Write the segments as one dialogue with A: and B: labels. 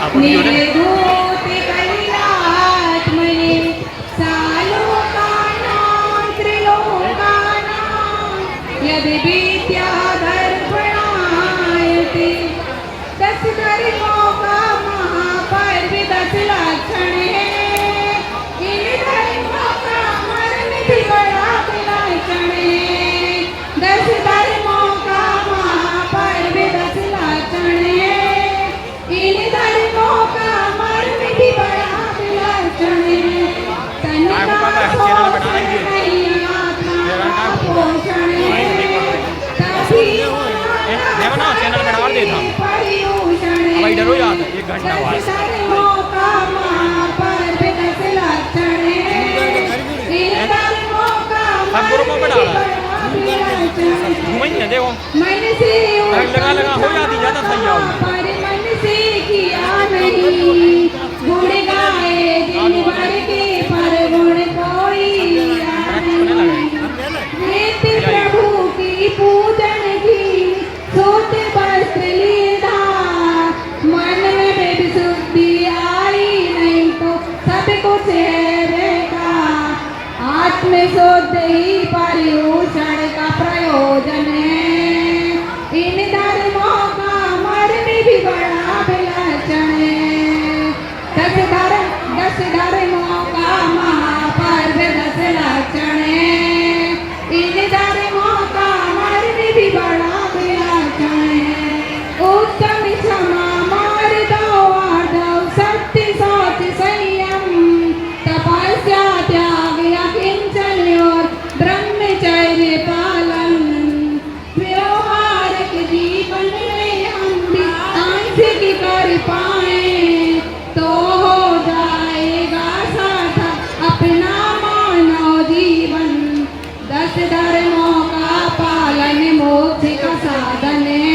A: निर्धूत कलिलात्मने सालोकानां त्रिलोकानां यदि विद्या दर्पणायते दस धर्मों का महापर्व 10 लक्षण है। इन धर्मों का मर्म भी बड़ा विलक्षण है। 10 धर्मों का महापर्व 10 लक्षण है। इन धर्मों का मर्म भी बड़ा विलक्षण है। तन का पोषण नहीं आत्मा का पोषण है। तभी
B: चैनल बढ़ा देता
A: पर्यूषण है।
B: अब इधर हो जाता 1 घंटा बाद
A: 10 धर्मों का महापर्व 10 लक्षण है। इन धर्मों का
B: सब ग्रुपों में डाला है।
A: मन
B: घूमेंगे देखो
A: से
B: लगा हो जाती ज़्यादा सही आओ
A: पर मन से किया नहीं गुण गाए दिन भर के पर गुण कोई नित्य प्रभु की पूजन की सोत वस्त्र लीधा मन में बेसुद्धि आई नहीं तो सब कुछ है बेकार। आत्म शुद्ध ही पर्यूषण का प्रयोजन है। इन धर्मों का मर्म भी बड़ा विलक्षण है। 10 धर्मों का महापर्व 10 लक्षण है। इन धर्मों का मर्म भी बड़ा विलक्षण है। उत्तम क्षमा मार्दव आर्दव सत्य शौच संयम तपस्या त्याग अकिंचन और ब्रह्मचर्य पालन। व्यवहारिक जीवन में हम भी आंशिक कर पाए तो हो जाएगा सार्थक अपना मानव जीवन। 10 धर्मों का पालन मोक्ष का साधन है।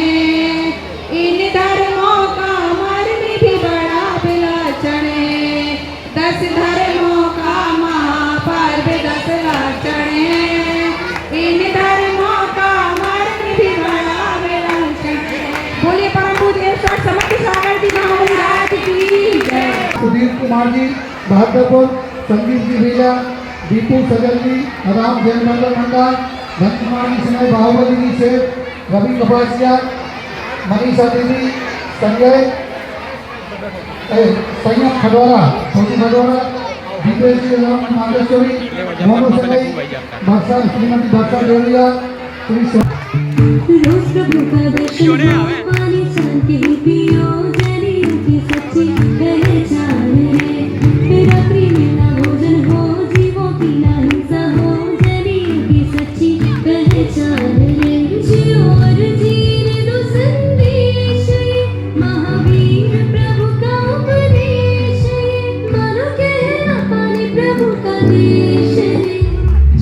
A: इन धर्मों का मर्म भी बड़ा विलक्षण है। 10 धर्मों का महापर्व 10 लक्षण है। इन धर्मों का मर्म भी बड़ा विलक्षण है। बोलिए परम पूज्य ईश्वर समर्थ सागर जी महाराज की जय।
C: सुधीर कुमार जी बहादुरपुर, संदीप जी भैया, दीपू सजल जी, राम जैन मंडल मंडल, धन कुमार जी सिन्हा बाहुबली जी से, रवि कपासिया, मनीषा देवी, संजय संयम खडवारा, छोटी खडवारा, दीपेश जी राम नागेश्वरी, मोनू सनई, वर्षा श्रीमती वर्षा देवरिया, श्री
D: रोज प्रभु का दर्शन पानी शांति पियो जरियों की सच्ची पहचान है। तेरा प्रेम ना भोजन हो जीवों की ना हिंसा हो जरियों की सच्ची पहचान है। जियो और जीने दो संदेश ये महावीर प्रभु का उपदेश है। मानो कहना पानी प्रभु का देश है।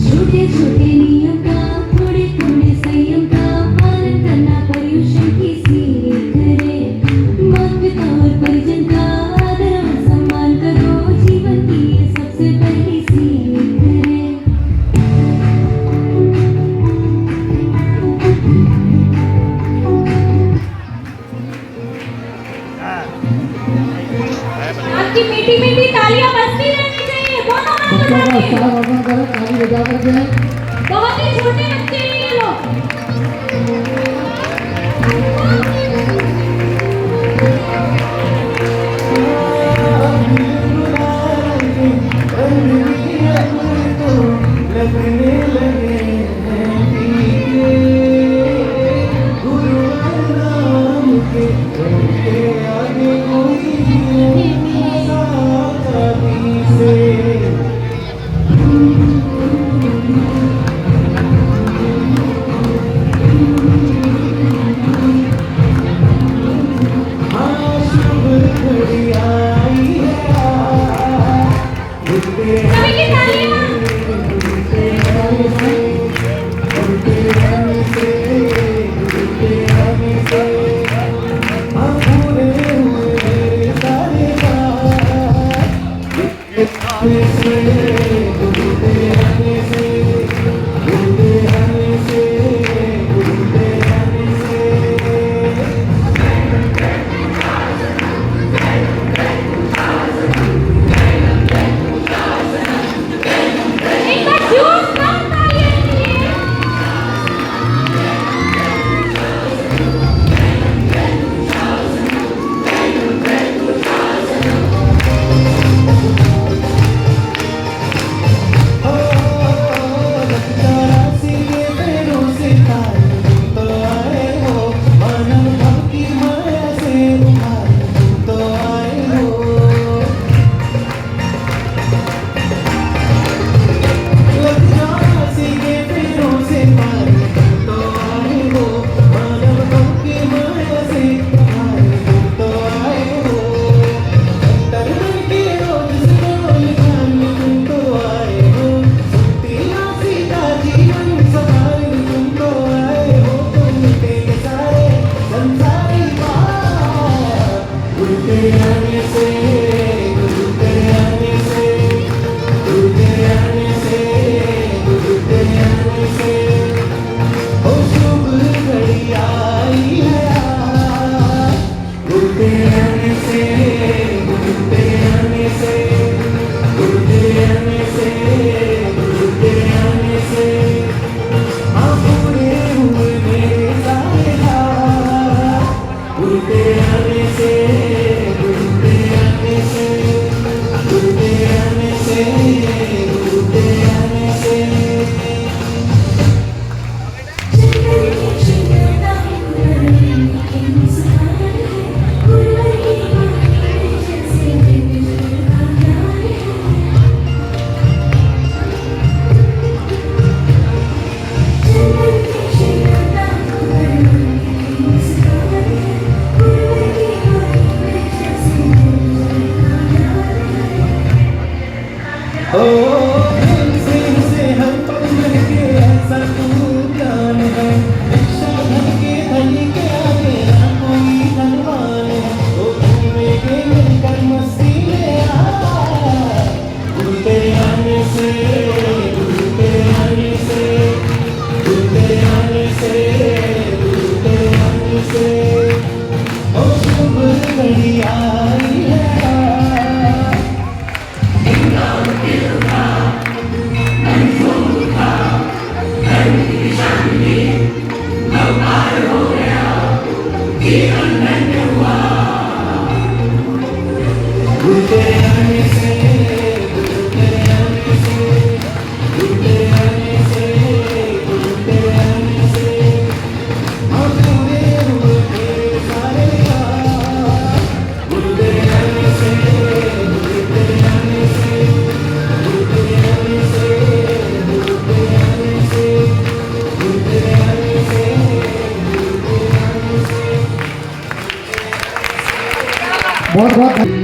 D: छोटे छोटे नियम का थोड़े थोड़े संयम का पालन करना पर्यूषण की सीख है। माता पिता और परिजन का आदर और सम्मान करो जीवन की ये सबसे पहली सीख है।
A: आपकी मीठी मीठी तालियां बजती रहनी चाहिए। दोनों हाथ
C: बच्चों का
A: उठाइए।
C: उत्साह वर्धन करें, ताली बजा करके।
A: बहुत ही छोटे बच्चे हैं ये लोग।
C: बहुत बहुत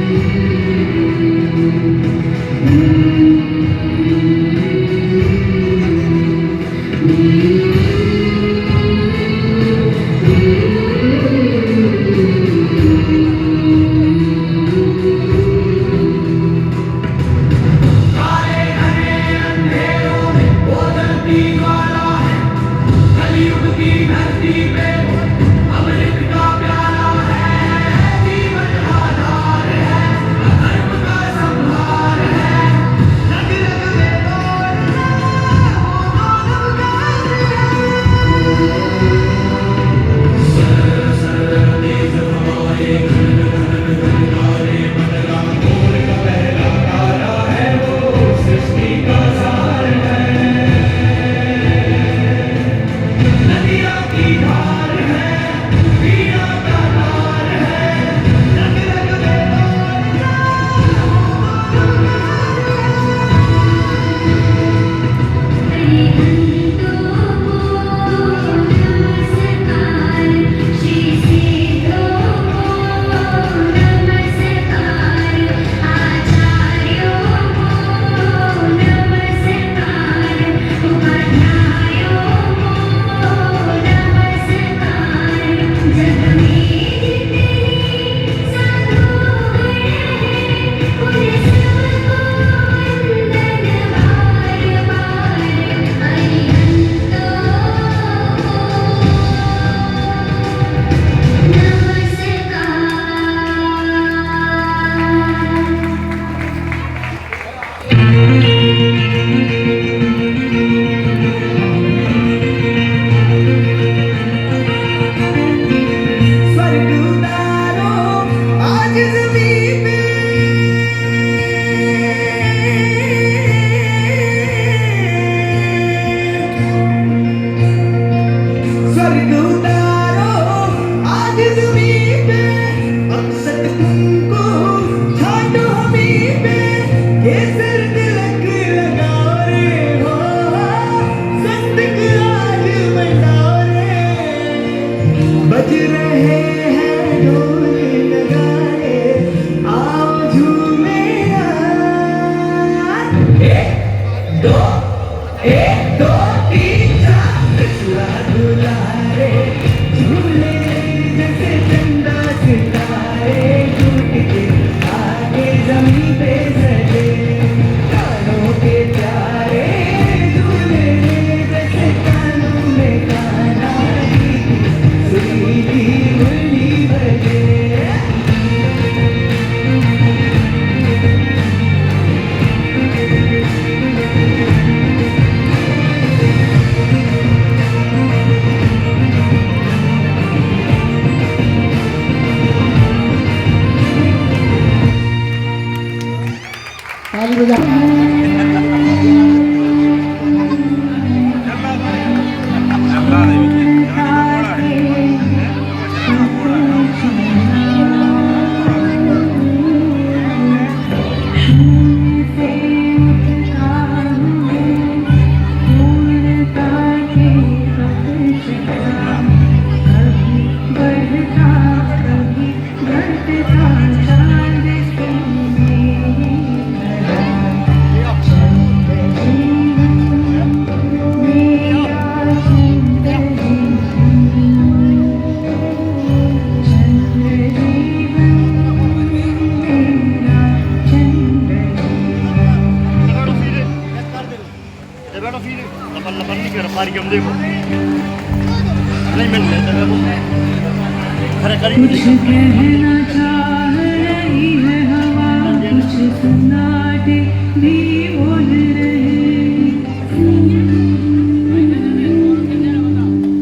D: कुछ कहना चाह रही है हवा, कुछ सन्नाटे भी बोल रहे,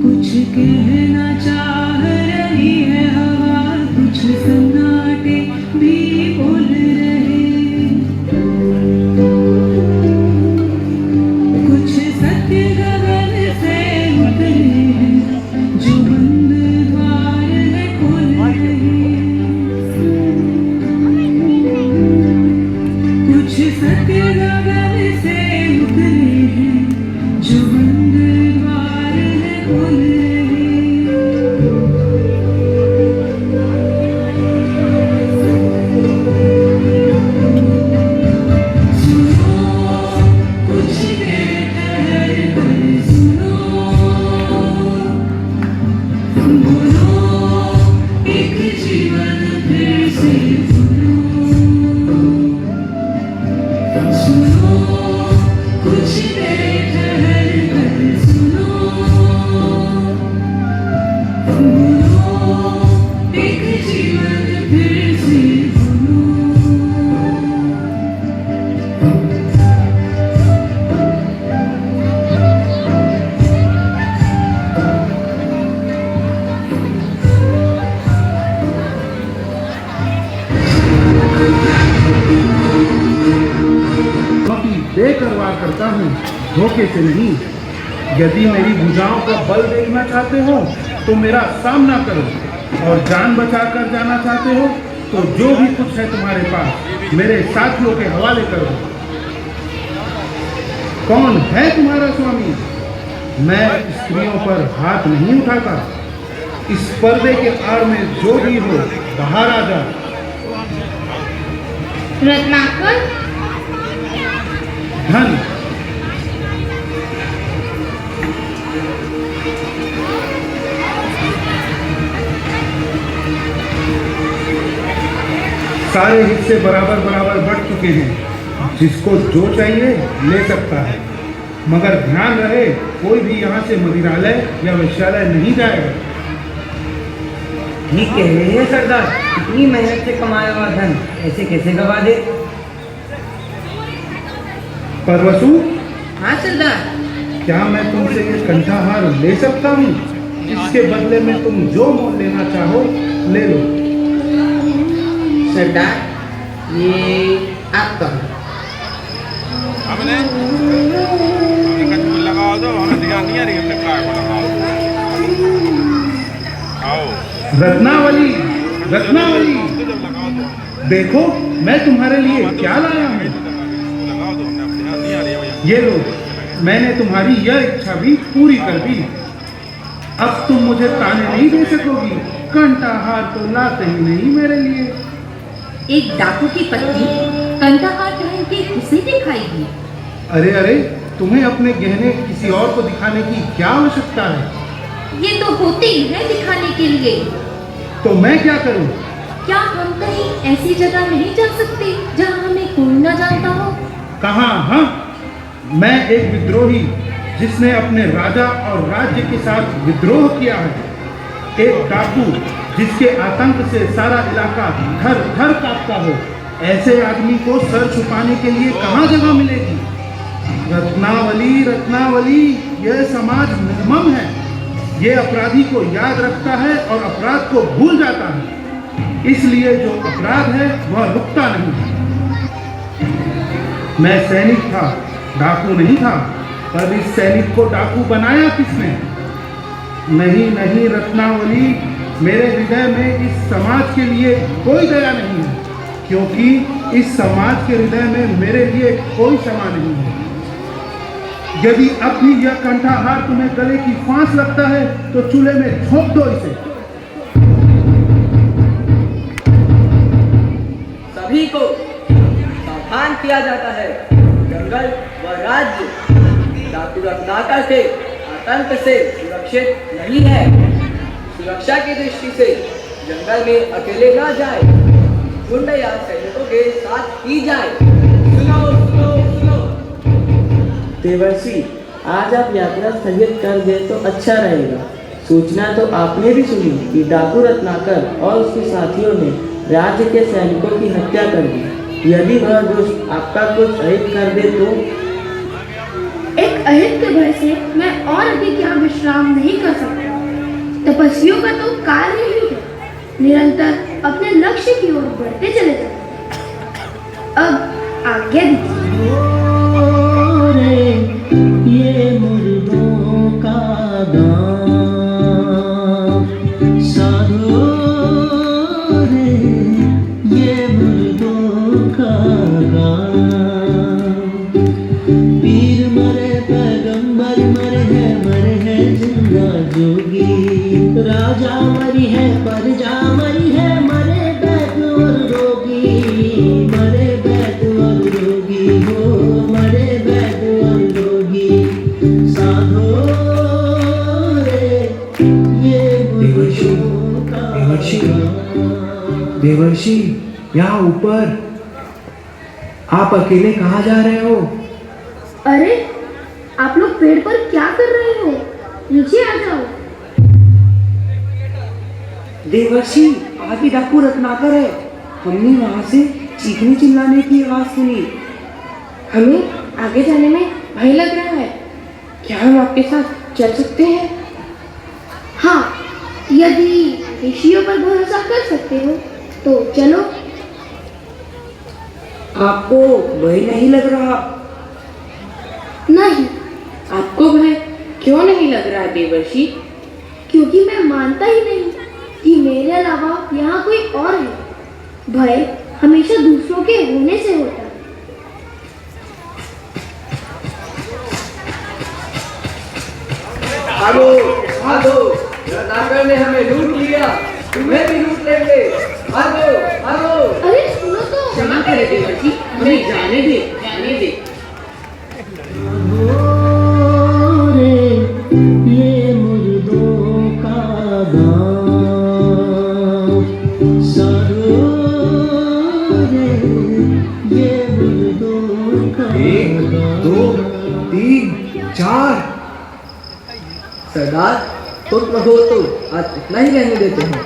D: कुछ कहना चाह रही है हवा, कुछ सन्नाटे भी बोल रहे, कुछ सत्य गगन से उतरे हैं, जो बंद द्वार है खोल रहे, कुछ सत्य गगन से उतरे हैं, जो बंद द्वार है खोल रहे। सुनो कुछ देर ठहर कर सुनो, बोलो एक जीवन फिर से सुनो, सुनो कुछ देर ठहर कर सुनो, बोलो एक जीवन फिर से सुनो।
E: क्योंकि देकर वार करता हूँ, धोखे से नहीं। यदि मेरी भुजाओं का बल देखना चाहते हो तो मेरा सामना करो, और जान बचा कर जाना चाहते हो तो जो भी कुछ है तुम्हारे पास मेरे साथियों के हवाले करो। कौन है तुम्हारा स्वामी? मैं स्त्रियों पर हाथ नहीं उठाता। इस पर्दे के आड़ में जो भी हो बाहर आ जा।
A: रत्नाकर,
E: धन सारे हिस्से बराबर बराबर बढ़ चुके हैं। जिसको जो चाहिए ले सकता है, मगर ध्यान रहे कोई भी यहाँ से मदिरालय या वेश्यालय नहीं जाएगा।
F: ठीक कह रहे हैं सरदार, इतनी मेहनत से कमाया हुआ धन ऐसे कैसे गवा दे।
E: परवसु,
F: हाँ सरदार।
E: क्या मैं तुमसे ये कंठाहार ले सकता हूँ? इसके बदले में तुम जो मोल लेना चाहो ले लो।
F: सरदार, ये आपका
B: हमने लगा दो, हमें ध्यान नहीं आ रही, हमने कार को लगा आओ।
E: रत्नावली, रत्नावली, देखो मैं तुम्हारे लिए क्या लाया हूँ।
B: लगा दो, हमें अब ध्यान नहीं आ रही है भैया।
E: ये लो, मैंने तुम्हारी यह इच्छा भी पूरी कर दी। अब तुम मुझे ताने नहीं दे सकोगी। कंठाहार तो लाते ही नहीं मेरे लिए।
G: एक डाकू की पत्नी कंठाहार पहन के किसे दिखाएगी?
E: अरे अरे, तुम्हें अपने गहने किसी और को दिखाने की क्या आवश्यकता है?
G: ये तो होते ही है दिखाने के लिए।
E: तो मैं क्या करूं?
G: क्या हम कहीं ऐसी जगह नहीं जा सकते जहाँ हमें कोई न जानता हो?
E: कहाँ? हाँ, मैं एक विद्रोही जिसने अपने राजा और राज्य के साथ विद्रोह किया है। एक डाकू जिसके आतंक से सारा इलाका थर थर कांपता हो। ऐसे आदमी को सर छुपाने के लिए कहाँ जगह मिलेगी? रत्नावली, रत्नावली, यह समाज निर्मम है। ये अपराधी को याद रखता है और अपराध को भूल जाता है। इसलिए जो अपराध है वह रुकता नहीं। मैं सैनिक था, डाकू नहीं था। पर इस सैनिक को डाकू बनाया किसने? नहीं नहीं रत्नावली, मेरे हृदय में इस समाज के लिए कोई दया नहीं है, क्योंकि इस समाज के हृदय में मेरे लिए कोई क्षमा नहीं है। यदि अब भी यह कंठाहार तुम्हें गले की फांस लगता है तो चूल्हे में झोंक दो इसे।
F: सभी को सावधान किया जाता है। जंगल व राज्य डाकू रत्नाकर के आतंक से सुरक्षित नहीं है। सुरक्षा की दृष्टि से जंगल में अकेले ना जाए, गुंडा या सैनिकों के साथ ही जाए। सुनो सुनो सुनो।
H: देवर्षि, आज आप यात्रा स्थगित कर दें तो अच्छा रहेगा। सूचना तो आपने भी सुनी कि डाकू रत्नाकर और उसके साथियों ने राज्य के सैनिकों की हत्या कर दी। यदि वह दुष्ट आपका कुछ अहित कर दे तो?
G: एक अहित के भय से मैं और अधिक यहाँ विश्राम नहीं कर सकता। तपस्वियों का तो कार्य ही है निरंतर अपने लक्ष्य की ओर बढ़ते चले जाते। अब आज्ञा दीजिए।
H: ये मुर्दों का गाँव साधो रे, ये मुर्दों का गाँव। पीर मरे पैगंबर मरे हैं जिंदा जोगी। राजा मरी है प्रजा मरी है, मरे बैद और रोगी। मरे बैद और रोगी हो, मरे बैद और रोगी। साधो रे ये
I: देवर्षि, यहाँ ऊपर आप अकेले कहाँ जा रहे हो?
G: अरे आप लोग पेड़ पर क्या कर रहे हो? नीचे आ जाओ।
I: देवर्षि, आगे डाकू रत्नाकर है। हमने वहाँ से चीखने चिल्लाने की आवाज सुनी।
A: हमें आगे जाने में भय लग रहा है। क्या हम आपके साथ चल सकते हैं?
G: हाँ, यदि ऋषियों पर भरोसा कर सकते हो तो चलो।
I: आपको भय नहीं लग रहा?
G: नहीं।
A: आपको भय क्यों नहीं लग रहा देवर्षि?
G: क्योंकि मैं मानता ही नहीं कि मेरे अलावा यहाँ कोई और है। भय हमेशा दूसरों के होने से होता है।
F: भागो भागो, रत्नाकर ने हमें लूट लिया, तुम्हें भी लूट लेंगे। भागो भागो।
G: अरे सुनो तो।
A: क्षमा करें देवर्षि, हमें जाने दे, जाने दे।
H: ये मुर्दों का गाँव साधो रे, ये मुर्दों का
I: 1 2 3 4।
F: सरदार, तुम हो तो आज इतना ही रहने देते हैं,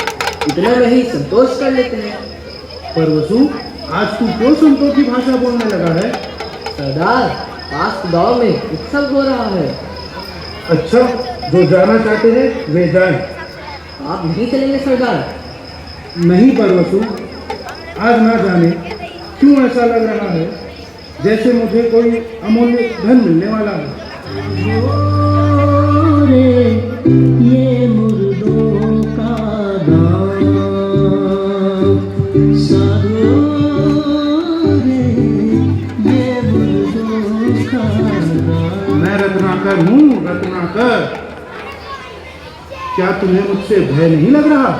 F: इतना में ही संतोष कर लेते हैं।
E: पर वसु, आज तू क्यों संतों की भाषा बोलने लगा है?
F: सरदार, पास गांव में उत्सव हो रहा है।
E: अच्छा, जो जाना चाहते हैं वे जाएं।
F: आप नहीं चलेंगे सरदार?
E: नहीं पर वसु, आज ना जाने क्यों ऐसा लग रहा है जैसे मुझे कोई अमूल्य धन मिलने वाला है।
H: ये मुर्दों का गाँव साधो रे, ये मुर्दों का गाँव।
E: मैं रत्नाकर हूँ, रत्नाकर। क्या तुम्हें मुझसे भय नहीं लग रहा?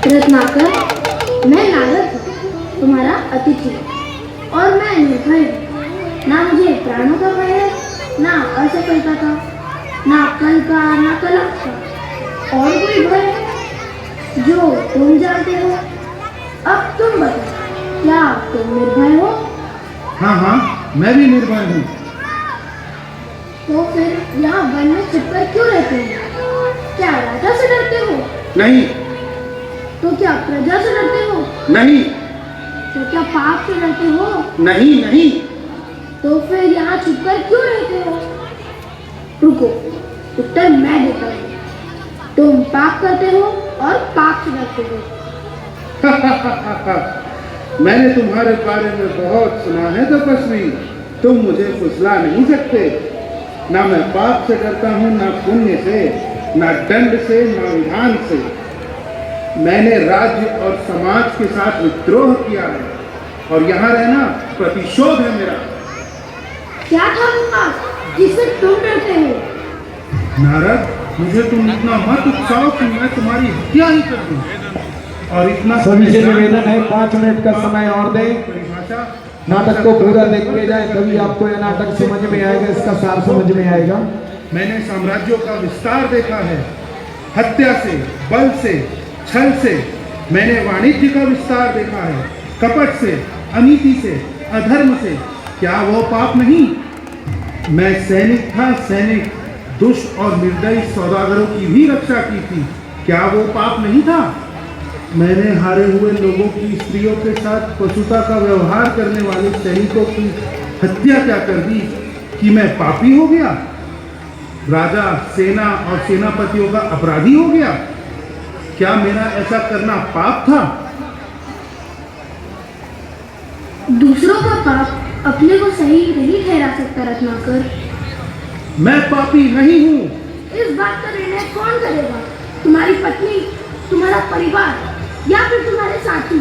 G: रत्नाकर, मैं नारद हूँ, तुम्हारा अतिथि, और मैं निर्भय हूँ। ना मुझे प्राणों का भय है, ना असफलता का, ना कल का, ना कलंक का। और कोई भय है जो तुम जानते हो? अब तुम बताओ, क्या तुम निर्भय हो?
E: हाँ हाँ, मैं भी निर्भय हूँ।
G: तो फिर यहाँ वन में छिपकर क्यों रहते हो? क्या राजा से डरते हो?
E: नहीं।
G: तो क्या प्रजा से डरते हो?
E: नहीं।
G: तो क्या पाप से डरते हो?
E: नहीं नहीं।
G: तो फिर यहाँ छुपकर क्यों रहते हो? रुको, उत्तर मैं देता हूँ। तुम पाप करते हो और पाप से डरते हो।
E: मैंने तुम्हारे बारे में बहुत सुना है तपस्वी, तुम मुझे फुसला नहीं सकते। ना मैं पाप से डरता हूँ, ना पुण्य से, ना दंड से, ना विधान से। मैंने राज्य और समाज के साथ विद्रोह किया है और यहाँ रहना प्रतिशोध है मेरा।
G: क्या था वो बात जिससे तुम डरते हो?
E: नारद, मुझे तुम इतना मत उकसाओ कि मैं तुम्हारी हत्या ही कर दूं। और इतना
C: सभी से निवेदन है 5 मिनट का समय और दें।
E: परिभाषा
C: नाटक को पूरा देख के जाए, तभी आपको यह नाटक समझ में आएगा, इसका सार समझ में आएगा।
E: मैंने साम्राज्यों का विस्तार देखा है, हत्या से, बल से, छल से। मैंने वाणिज्य का विस्तार देखा है, कपट से, अनीति से, अधर्म से। क्या वो पाप नहीं? मैं सैनिक था, सैनिक। दुष्ट और निर्दयी सौदागरों की भी रक्षा की थी। क्या वो पाप नहीं था? मैंने हारे हुए लोगों की स्त्रियों के साथ पशुता का व्यवहार करने वाले सैनिकों की हत्या क्या कर दी कि मैं पापी हो गया? राजा, सेना और सेनापतियों का अपराधी हो गया? क्या मेरा ऐसा करना पाप था?
G: दूसरों का पाप अपने को सही नहीं ठहरा सकता रत्नाकर।
E: मैं पापी नहीं हूँ।
G: इस बात का निर्णय कौन करेगा? तुम्हारी पत्नी, तुम्हारा परिवार या फिर तुम्हारे साथी?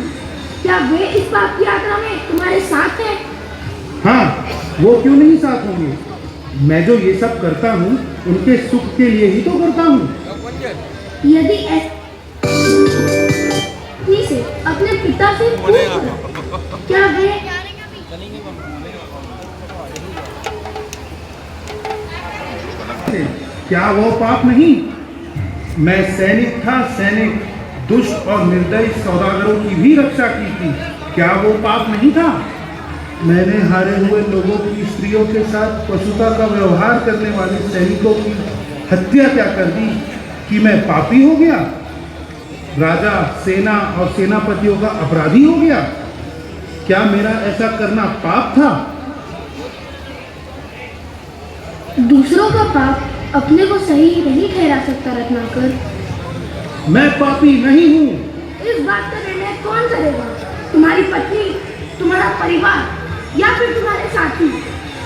G: क्या वे इस पाप की यात्रा में तुम्हारे साथ हैं?
E: हाँ, वो क्यों नहीं साथ होंगे? मैं जो ये सब करता हूँ उनके सुख के लिए ही तो करता हूँ।
G: यदि से अपने पिता से पूछो, क्या वे
E: क्या वो पाप नहीं? मैं सैनिक था, सैनिक। दुष्ट और निर्दयी सौदागरों की भी रक्षा की थी। क्या वो पाप नहीं था? मैंने हारे हुए लोगों की स्त्रियों के साथ पशुता का व्यवहार करने वाले सैनिकों की हत्या क्या कर दी कि मैं पापी हो गया? राजा, सेना और सेनापतियों का अपराधी हो गया? क्या मेरा ऐसा करना पाप था?
G: दूसरों का पाप अपने को सही नहीं ठहरा सकता रत्नाकर।
E: मैं पापी नहीं हूँ।
G: इस बात का निर्णय कौन करेगा? तुम्हारी पत्नी, तुम्हारा परिवार या फिर तुम्हारे साथी?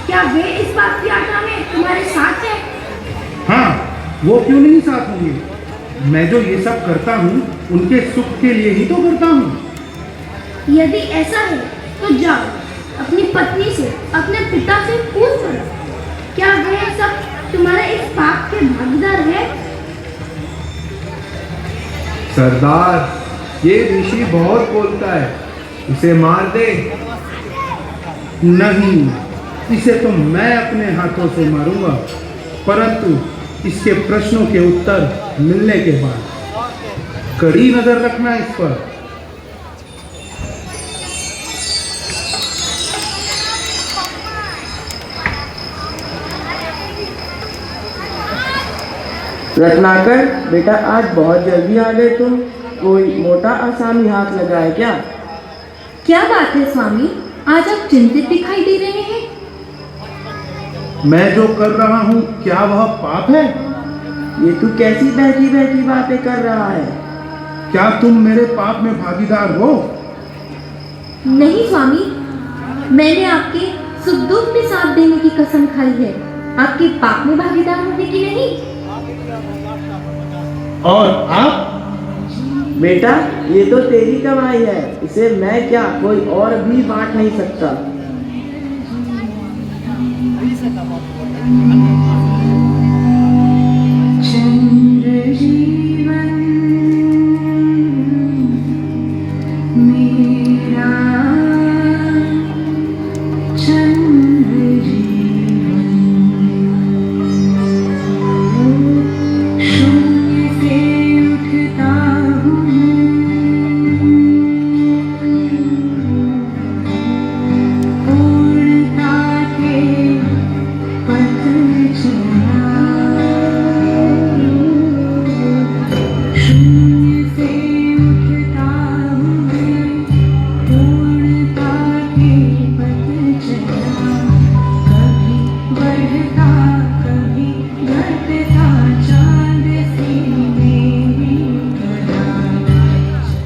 G: क्या वे इस बात की यात्रा में तुम्हारे साथ हैं?
E: हाँ, वो क्यों नहीं साथ होंगे? मैं जो ये सब करता हूँ उनके सुख के लिए ही तो करता हूँ।
G: यदि ऐसा है तो जाओ अपनी पत्नी से, अपने पिता से पूछ करो, क्या वे सब तुम्हारे इस पाप के भागीदार है?
J: सरदार, ये ऋषि बहुत बोलता है, इसे मार दे।
E: नहीं, इसे तो मैं अपने हाथों से मारूंगा, परंतु इसके प्रश्नों के उत्तर मिलने के बाद। कड़ी नजर रखना इस पर।
H: रत्नाकर बेटा, आज बहुत जल्दी आ गए तुम। कोई मोटा आसामी हाथ लगा है क्या?
D: क्या बात है स्वामी, आज आप चिंतित दिखाई दे रहे हैं।
E: मैं जो कर रहा हूँ क्या वह पाप है?
H: ये तू कैसी बैठी बैठी बातें कर रहा है?
E: क्या तुम मेरे पाप में भागीदार हो?
D: नहीं स्वामी, मैंने आपके सुख दुख में साथ देने की कसम खाई है, आपके पाप में भागीदार होने की नहीं।
E: और आप?
H: बेटा, ये तो तेरी कमाई है, इसे मैं क्या कोई और भी बांट नहीं सकता।
D: चंद्र जीवन मेरा, चंद्र जीवन शून्य से उठता हूँ,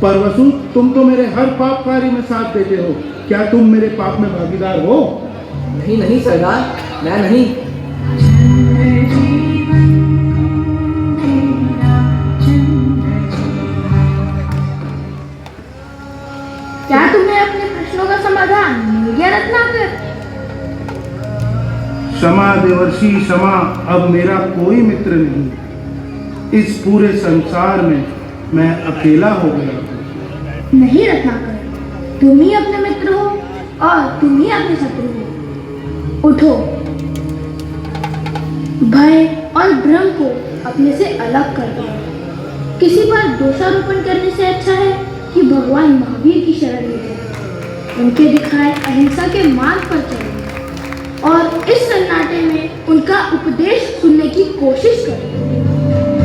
E: पर वसु, तुम तो मेरे हर पाप कार्य में साथ देते हो, क्या तुम मेरे पाप में भागीदार हो?
F: नहीं नहीं सरदार, मैं नहीं।
G: क्या तुम्हें अपने प्रश्नों का समाधान मिल गया रत्नाकर?
E: क्षमा देवर्षि क्षमा, अब मेरा कोई मित्र नहीं। इस पूरे संसार में मैं अकेला हो गया हूँ।
G: नहीं रत्नाकर, तुम ही अपने मित्र हो और तुम ही अपने शत्रु हो। उठो, भय और भ्रम को अपने से अलग कर दो। किसी पर दोषारोपण करने से अच्छा है कि भगवान महावीर की शरण में जाए, उनके दिखाए अहिंसा के मार्ग पर चले और इस सन्नाटे में उनका उपदेश सुनने की कोशिश करें।